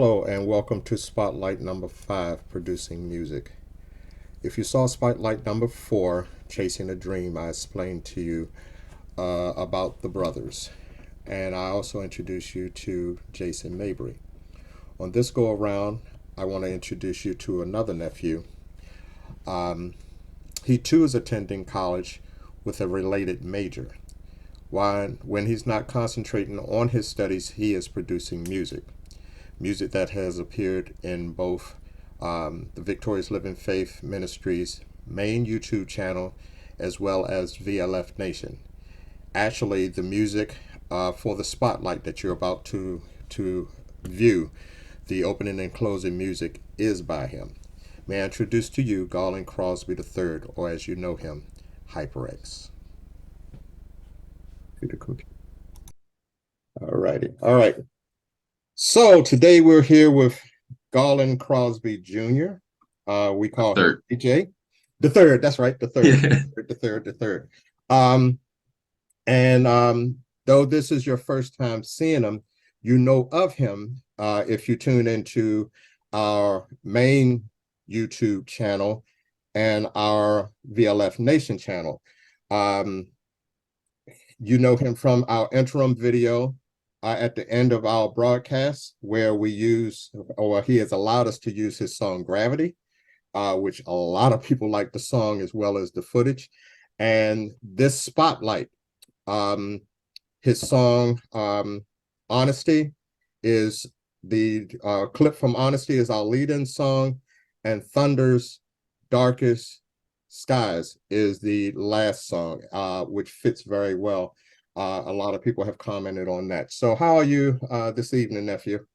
Hello and welcome to Spotlight number 5, Producing Music. If you saw Spotlight number 4, Chasing a Dream, I explained to you about the brothers. And I also introduced you to Jason Mabry. On this go around, I want to introduce you to another nephew. He too is attending college with a related major. When he's not concentrating on his studies, he is producing music that has appeared in both the Victorious Living Faith Ministries main YouTube channel as well as VLF Nation. Actually, the music for the spotlight that you're about to view, the opening and closing music is by him. May I introduce to you Garland Crosby III, or as you know him, HyperX. All righty. All right. So today we're here with Garland Crosby Jr. We call him DJ. The third, that's right, the third, the third. Though this is your first time seeing him, you know of him if you tune into our main YouTube channel and our VLF Nation channel. You know him from our interim video at the end of our broadcast, where we use, or he has allowed us to use his song Gravity, which a lot of people like the song as well as the footage. And this spotlight, his song Honesty is the clip from Honesty is our lead-in song, and Thunder's Darkest Skies is the last song, which fits very well. A lot of people have commented on that. So how are you this evening, nephew?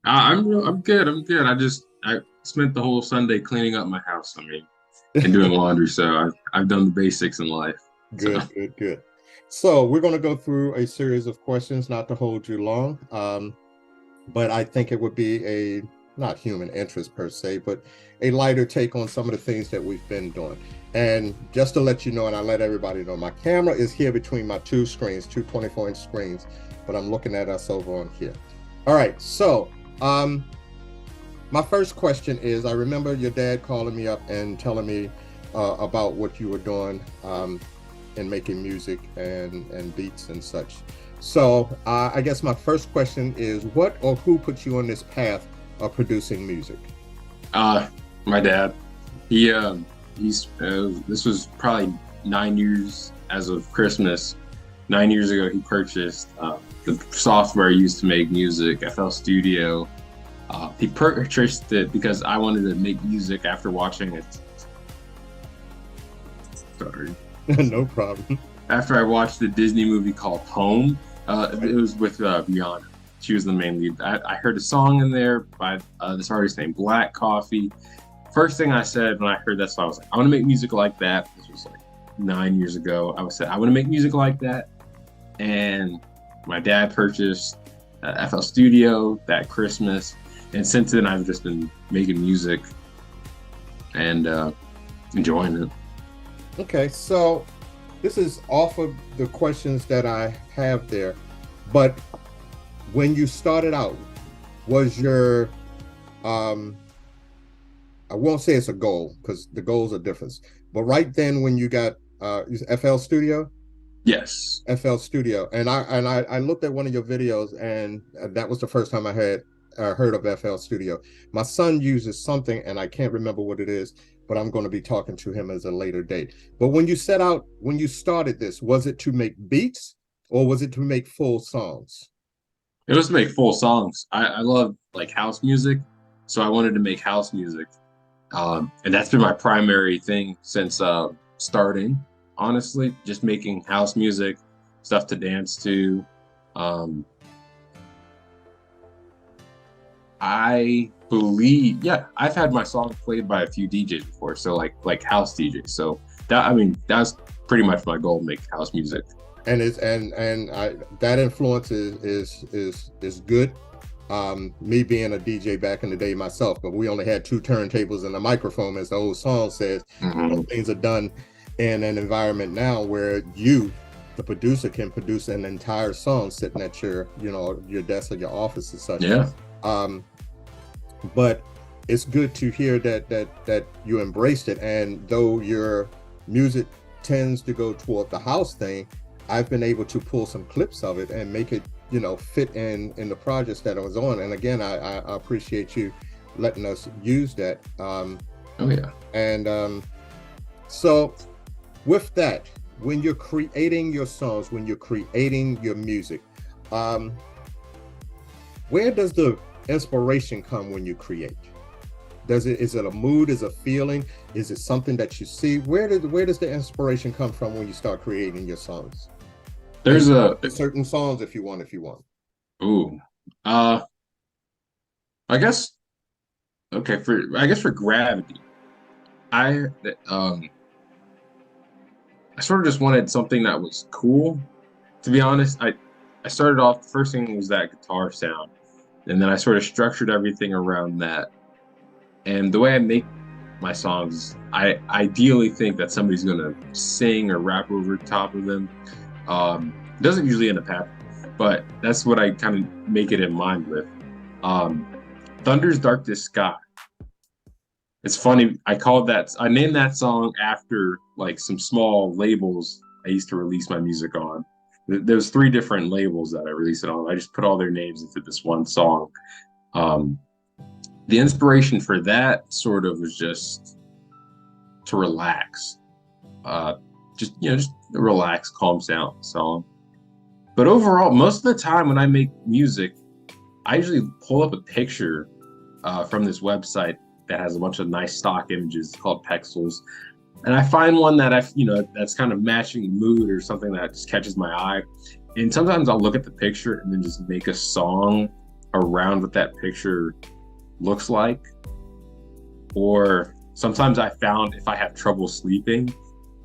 I'm good. I'm good. I spent the whole Sunday cleaning up my house. And doing laundry. So I've done the basics in life. Good, So. good. So we're going to go through a series of questions, not to hold you long, but I think it would be a not human interest per se, but a lighter take on some of the things that we've been doing. And just to let you know, and I let everybody know, my camera is here between my two screens, two 24-inch screens, but I'm looking at us over on here. All right, so my first question is, I remember your dad calling me up and telling me about what you were doing in making music and beats and such. So I guess my first question is, what or who put you on this path of producing music? My dad. This was probably 9 years as of Christmas. 9 years ago, he purchased the software used to make music, FL Studio. He purchased it because I wanted to make music after watching it. Sorry. No problem. After I watched the Disney movie called Home, it was with Rihanna. She was the main lead. I heard a song in there by this artist named Black Coffee. First thing I said when I heard that song, I was like, I want to make music like that. This was like 9 years ago. I want to make music like that. And my dad purchased FL Studio that Christmas. And since then, I've just been making music and enjoying it. Okay, so this is off of the questions that I have there. But when you started out, was your I won't say it's a goal because the goals are different, but right then when you got FL Studio? Yes. FL Studio. And I looked at one of your videos, and that was the first time I had heard of FL Studio. My son uses something and I can't remember what it is, but I'm going to be talking to him as a later date. But when you started this, was it to make beats or was it to make full songs? It was to make full songs. I love like house music, so I wanted to make house music. And that's been my primary thing since starting, honestly, just making house music, stuff to dance to. I believe, yeah, I've had my song played by a few DJs before, so like house DJs. So that's pretty much my goal, make house music. And that influence is good. Me being a DJ back in the day myself, but we only had two turntables and a microphone, as the old song says. Things are done in an environment now where you, the producer, can produce an entire song sitting at your desk or your office and such. Yeah. but it's good to hear that you embraced it. And though your music tends to go toward the house thing, I've been able to pull some clips of it and make it, fit in the projects that I was on. And again, I appreciate you letting us use that. Oh yeah. And so with that, when you're creating your songs, when you're creating your music, where does the inspiration come when you create? Is it a mood? Is it a feeling? Is it something that you see? Where does the inspiration come from when you start creating your songs? There's certain songs if you want. Ooh. I guess okay, for Gravity, I sort of just wanted something that was cool. To be honest, I started off, the first thing was that guitar sound, and then I sort of structured everything around that. And the way I make my songs, I ideally think that somebody's gonna sing or rap over top of them. It doesn't usually end up happening, but that's what I kind of make it in mind with. Thunder's Darkest Sky. It's funny, I named that song after like some small labels I used to release my music on. There's 3 different labels that I released it on. I just put all their names into this one song. The inspiration for that sort of was just to relax. Just a relaxed, calm song. But overall, most of the time when I make music, I usually pull up a picture from this website that has a bunch of nice stock images called Pexels. And I find one that that's kind of matching the mood or something that just catches my eye. And sometimes I'll look at the picture and then just make a song around what that picture looks like. Or sometimes I found if I have trouble sleeping,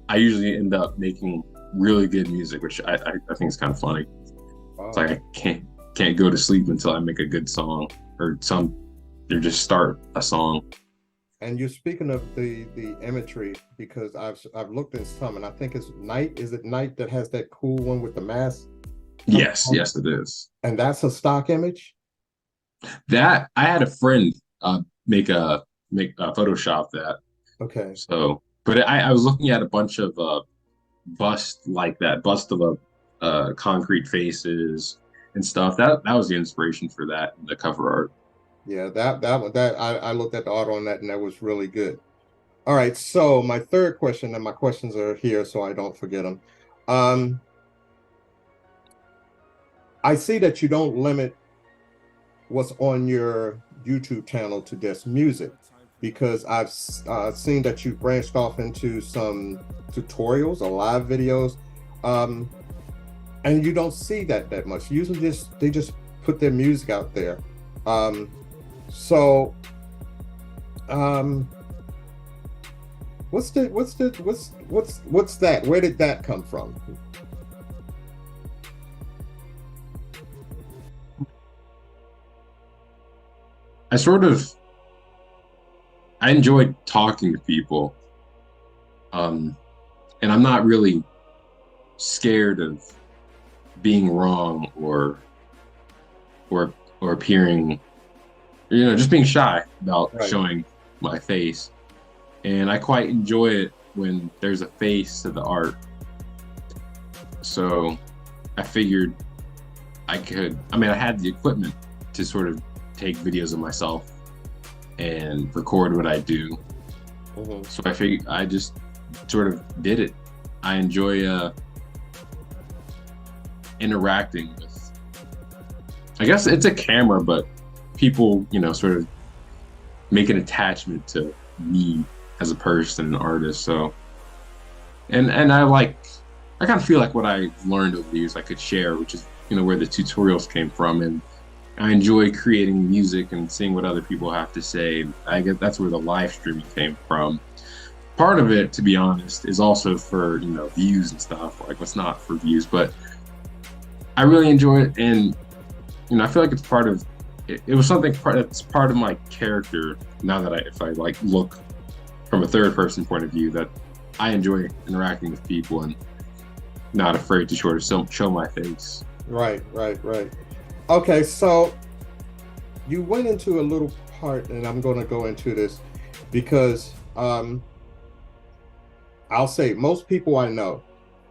I usually end up making really good music, which I think is kind of funny. Wow. It's like I can't go to sleep until I make a good song or just start a song. And you're speaking of the imagery, because I've looked at some, and I think it's Night. Is it Night that has that cool one with the mask? Yes, it is. And that's a stock image? That I had a friend make Photoshop that. Okay. So, but I was looking at a bunch of bust of concrete faces and stuff. That was the inspiration for that, the cover art. Yeah, I looked at the art on that, and that was really good. All right, so my third question, and my questions are here so I don't forget them. I see that you don't limit what's on your YouTube channel to just music, because I've seen that you branched off into some tutorials or live videos, and you don't see that much. Usually they just put their music out there. So what's that? Where did that come from? I enjoyed talking to people. And I'm not really scared of being wrong or appearing, just being shy about showing my face. And I quite enjoy it when there's a face to the art. So I figured I had the equipment to sort of take videos of myself and record what I do. Mm-hmm. So I figured I just sort of did it. I enjoy interacting with, I guess it's a camera, but people, sort of make an attachment to me as a person, an artist. So, and I kind of feel like what I learned over the years I could share, which is, where the tutorials came from. And I enjoy creating music and seeing what other people have to say. I guess that's where the live streaming came from. Part of it, to be honest, is also for, views and stuff. Like, what's not for views, but I really enjoy it. And, I feel like it's part of, it was something that's part of my character now that if I look from a third person point of view, that I enjoy interacting with people and not afraid to sort of show my face. Right. Okay, so you went into a little part, and I'm going to go into this because I'll say most people I know,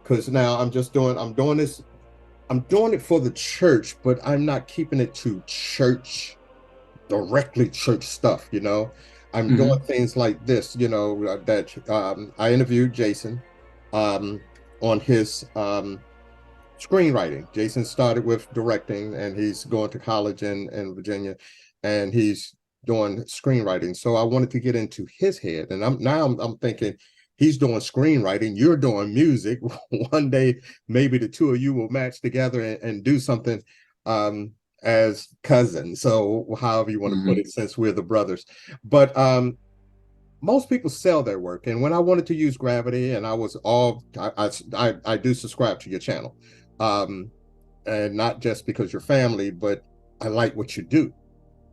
because now I'm doing this, I'm doing it for the church, but I'm not keeping it to church, directly church stuff, you know. I'm doing Hmm. things like this, you know, that I interviewed Jason um, on his screenwriting. Jason started with directing, and he's going to college in Virginia, and he's doing screenwriting. So I wanted to get into his head, and I'm thinking he's doing screenwriting, you're doing music. One day, maybe the two of you will match together and do something as cousins. So however you want to put Hmm. it, since we're the brothers, but most people sell their work. And when I wanted to use Gravity, and I was all I do subscribe to your channel, um, and not just because you're family, but I like what you do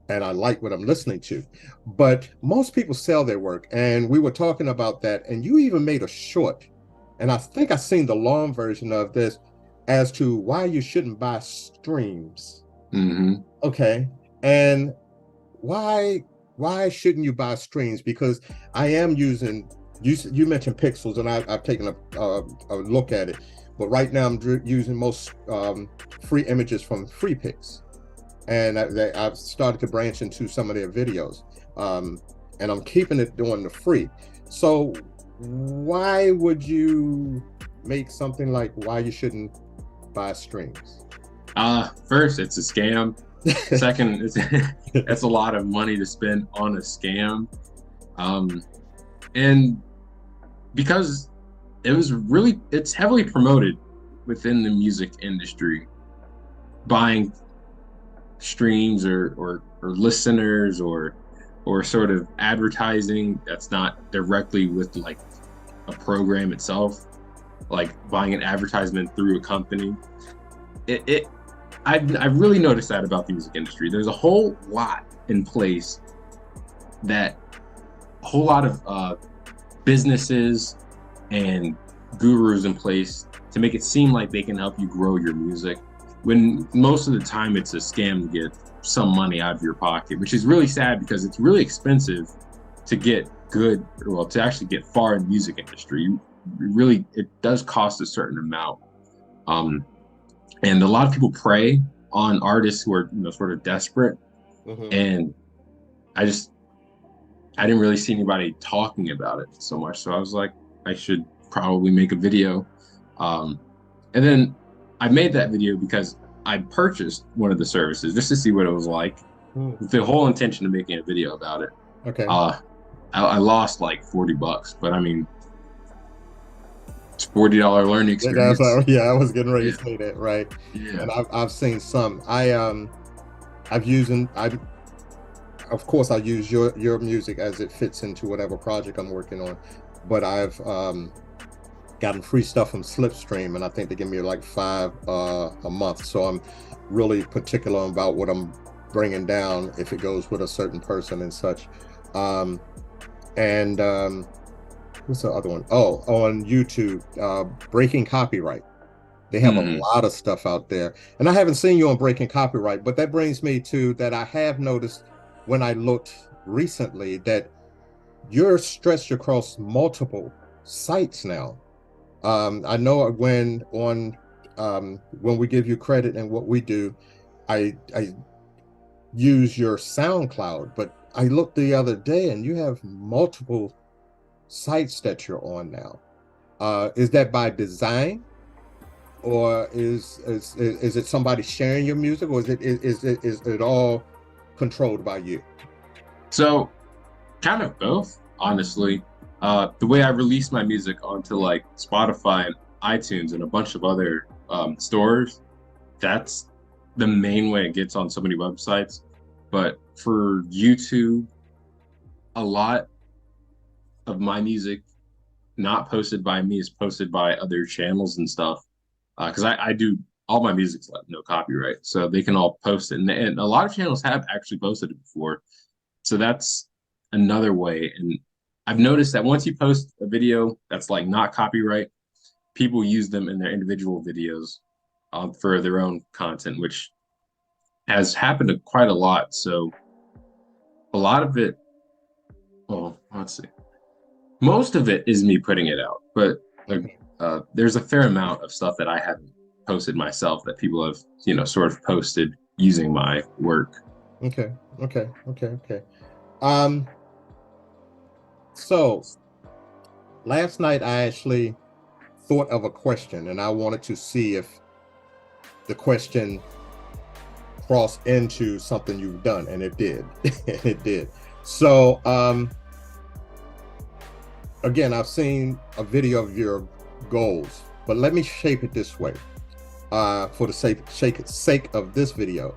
and I like what I'm listening to. But most people sell their work, and we were talking about that, and you even made a short, and I think I seen the long version of this as to why you shouldn't buy streams. Hmm. Okay, and why why shouldn't you buy streams? Because I am using, you mentioned Pixels, and I've taken a look at it, but right now I'm using most free images from FreePix, and I've started to branch into some of their videos, um, and I'm keeping it doing the free. So why would you make something like why you shouldn't buy streams? First, it's a scam. Second, it's a lot of money to spend on a scam. Um, and because it's heavily promoted within the music industry, buying streams or listeners or sort of advertising that's not directly with like a program itself, like buying an advertisement through a company. It I've really noticed that about the music industry. There's a whole lot in place that a whole lot of businesses and gurus in place to make it seem like they can help you grow your music, when most of the time it's a scam to get some money out of your pocket, which is really sad because it's really expensive to get good, well, to actually get far in the music industry. Really, it does cost a certain amount. Um, and a lot of people prey on artists who are, sort of desperate. Mhm. And I just I didn't really see anybody talking about it so much. So I was like, I should probably make a video. Um, and then I made that video because I purchased one of the services just to see what it was like, Mm. with the whole intention of making a video about it. Okay. Uh, I lost like $40, but I mean, it's $40 learning Yeah, that's experience. yeah, I was getting ready Yeah, to say that, right? yeah. And I've seen some. I've used, I of course I use your music as it fits into whatever project I'm working on, but I've gotten free stuff from Slipstream, and I think they give me like five a month. So I'm really particular about what I'm bringing down if it goes with a certain person and such. Um, and what's the other one? Oh, on YouTube, Breaking Copyright. They have a Hmm. lot of stuff out there. And I haven't seen you on Breaking Copyright, but that brings me to that I have noticed when I looked recently that you're stretched across multiple sites now. I know when we give you credit and what we do, I use your SoundCloud, but I looked the other day and you have multiple sites that you're on now. Is that by design, or is it somebody sharing your music, or is it all controlled by you? So kind of both, honestly. The way I release my music onto like Spotify and iTunes and a bunch of other stores, that's the main way it gets on so many websites. But for YouTube, a lot of my music not posted by me is posted by other channels and stuff. Because I do all my music's like no copyright, so they can all post it. And a lot of channels have actually posted it before, so that's another way. And I've noticed that once you post a video that's like not copyright, people use them in their individual videos for their own content, which has happened quite a lot. So A lot of it, well, let's see. Most of it is me putting it out, but Okay. there's a fair amount of stuff that I haven't posted myself that people have, sort of posted using my work. Okay. Okay. Okay. Okay. Um, so last night I actually thought of a question and I wanted to see if the question crossed into something you've done, and it did. And it did. So again, I've seen a video of your goals, but let me shape it this way. For the sake of this video,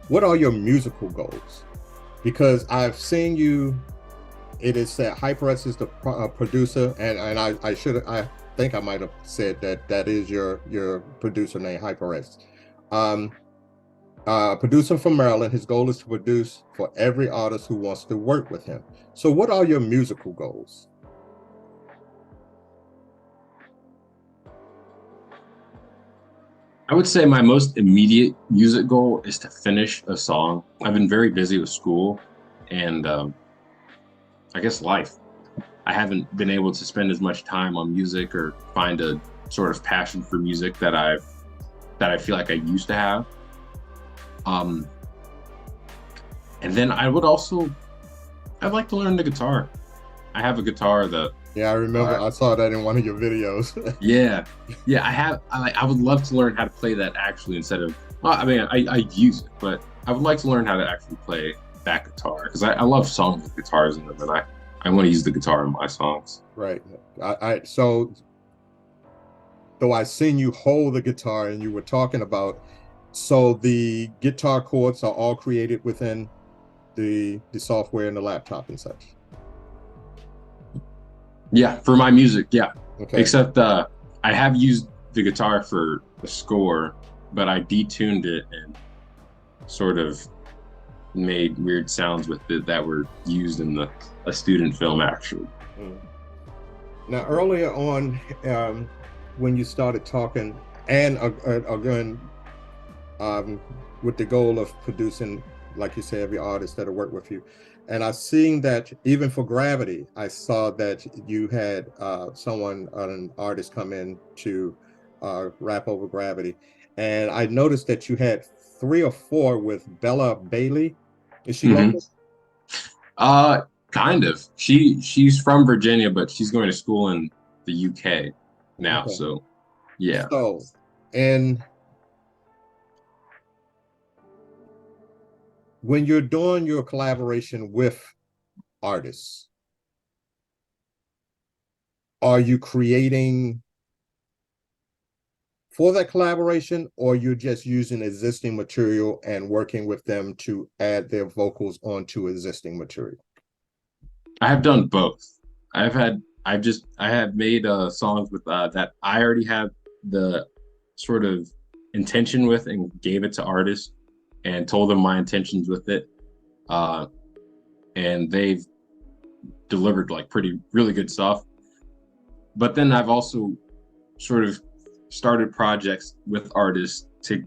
what are your musical goals? Because I've seen you, it is said HyperX is the producer, and I think I might have said that is your producer name, HyperX. Um, producer from Maryland. His goal is to produce for every artist who wants to work with him. So, what are your musical goals? I would say my most immediate music goal is to finish a song. I've been very busy with school and I guess life. I haven't been able to spend as much time on music or find a sort of passion for music that I feel like I used to have. Um, and then I'd like to learn the guitar. I have a guitar that Yeah, I remember uh, I saw that in one of your videos. yeah, yeah, I would love to learn how to play that actually instead of. Well, I mean, I use it, but I would like to learn how to actually play that guitar because I love songs with guitars in them, and I want to use the guitar in my songs. Right. So though I seen you hold the guitar and you were talking about, so the guitar chords are all created within the software and the laptop and such. Yeah, for my music, yeah. Okay. Except I have used the guitar for the score, but I detuned it and sort of made weird sounds with it that were used in the a student film actually. Mm. Now, earlier on, when you started talking, and again, um, with the goal of producing, like you say, every artist that'll work with you, and I seen that even for Gravity, I saw that you had an artist, come in to rap over Gravity, and I noticed that you had three or four with Bella Bailey. Is she Hmm. local? Uh, kind of. She's from Virginia, but she's going to school in the UK now. Okay. So yeah, So, and when you're doing your collaboration with artists, are you creating for that collaboration, or you're just using existing material and working with them to add their vocals onto existing material? I have done both. I have made songs with that I already have the sort of intention with and gave it to artists and told them my intentions with it. Uh, and they've delivered like pretty really good stuff. But then I've also sort of started projects with artists to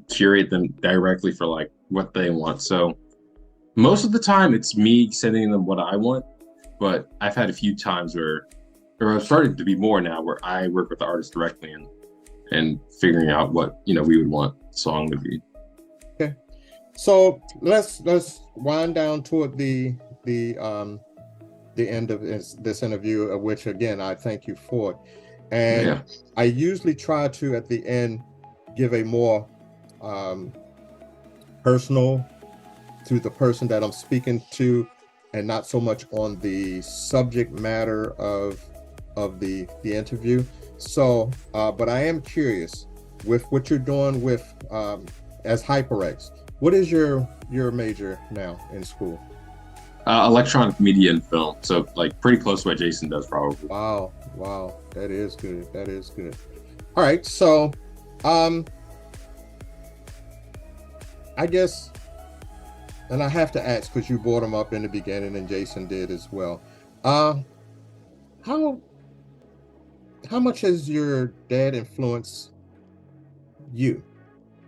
curate them directly for like what they want. So most of the time it's me sending them what I want, but I've had a few times where or I've started to be more now where I work with the artist directly and figuring out what we would want the song to be. Okay. So let's wind down toward the end of this interview, of which again I thank you for it. And Yeah. I usually try to at the end give a more um, personal to the person that I'm speaking to, and not so much on the subject matter of the interview. So, but I am curious with what you're doing with as HyperX. What is your major now in school? Electronic media and film. So like pretty close to what Jason does probably. Wow, wow, that is good. That is good. All right, so um, I guess, and I have to ask because you brought them up in the beginning, and Jason did as well. Uh, how how much has your dad influenced you,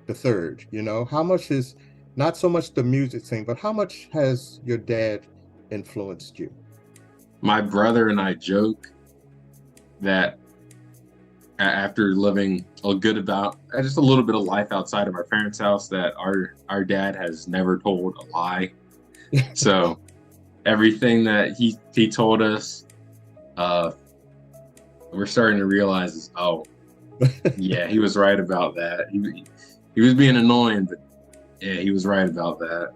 the third? You know, how much not so much the music thing, but how much has your dad influenced you? My brother and I joke that after living a good about just a little bit of life outside of our parents' house, that our dad has never told a lie. So everything that he told us, we're starting to realize is, oh, yeah, he was right about that. He was being annoying, but yeah, he was right about that.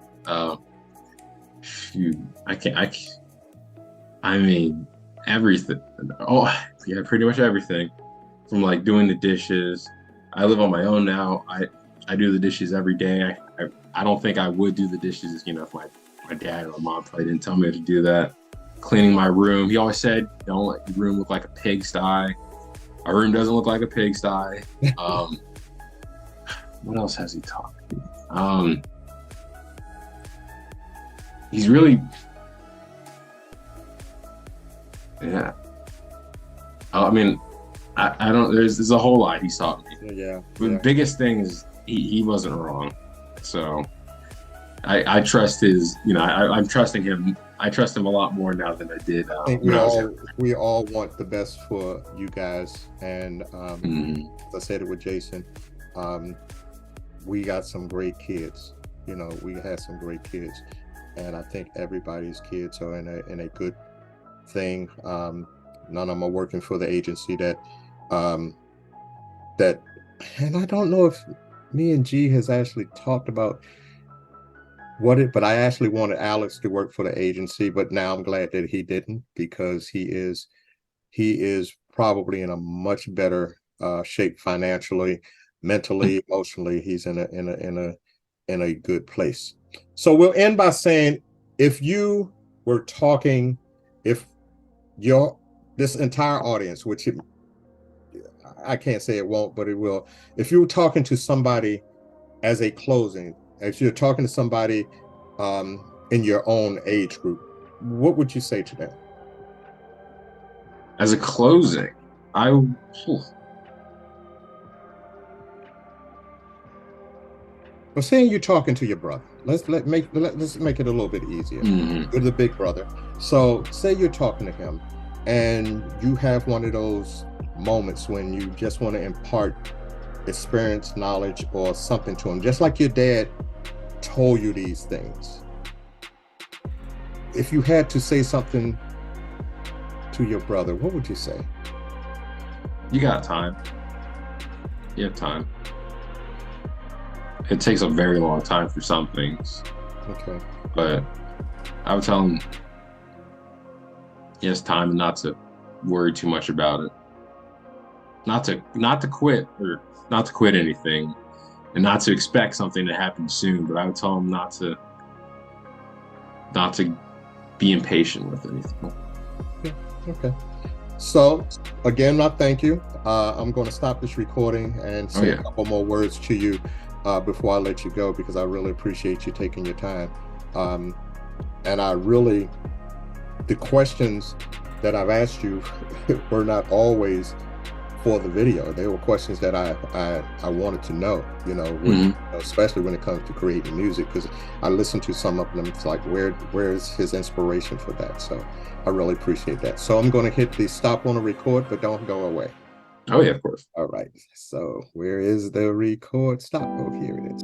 I mean, everything. Oh, yeah, pretty much everything. From like doing the dishes. I live on my own now. I do the dishes every day. I don't think I would do the dishes, if my dad or my mom probably didn't tell me to do that. Cleaning my room. He always said, don't let your room look like a pigsty. Our room doesn't look like a pigsty. What else has he taught me? He's really, yeah. I mean, I don't. There's a whole lot he's taught me. Yeah. The biggest thing is he wasn't wrong. So I trust his. I'm trusting him. I trust him a lot more now than I did. I think we all want the best for you guys, and as I said it with Jason, we got some great kids. We had some great kids, and I think everybody's kids are in a good thing. None of them are working for the agency that, and I don't know if me and G has actually talked about but I actually wanted Alex to work for the agency, but now I'm glad that he didn't, because he is probably in a much better shape financially, mentally, emotionally. He's in a good place. So we'll end by saying, if you were talking, if this entire audience, which I can't say it won't, but it will. If you were talking to somebody as a closing, if you're talking to somebody in your own age group, what would you say to them? As a closing, Well, saying you're talking to your brother, let's make it a little bit easier. Mm-hmm. You're the big brother. So say you're talking to him and you have one of those moments when you just want to impart experience, knowledge, or something to him, just like your dad told you these things. If you had to say something to your brother, what would you say? You got time. You have time. It takes a very long time for some things. Okay. But I would tell him he has time and not to worry too much about it. Not to quit, or not to quit anything, and not to expect something to happen soon. But I would tell him not to be impatient with anything. Yeah. Okay. So again, I thank you. I'm going to stop this recording and say a couple more words to you before I let you go, because I really appreciate you taking your time. And the questions that I've asked you were not always for the video. They were questions that I wanted to know, especially when it comes to creating music, because I listened to some of them. It's like, where's his inspiration for that? So I really appreciate that. So I'm going to hit the stop on the record, but don't go away. Oh yeah, of course. All right. So where is the record stop? Oh, here it is.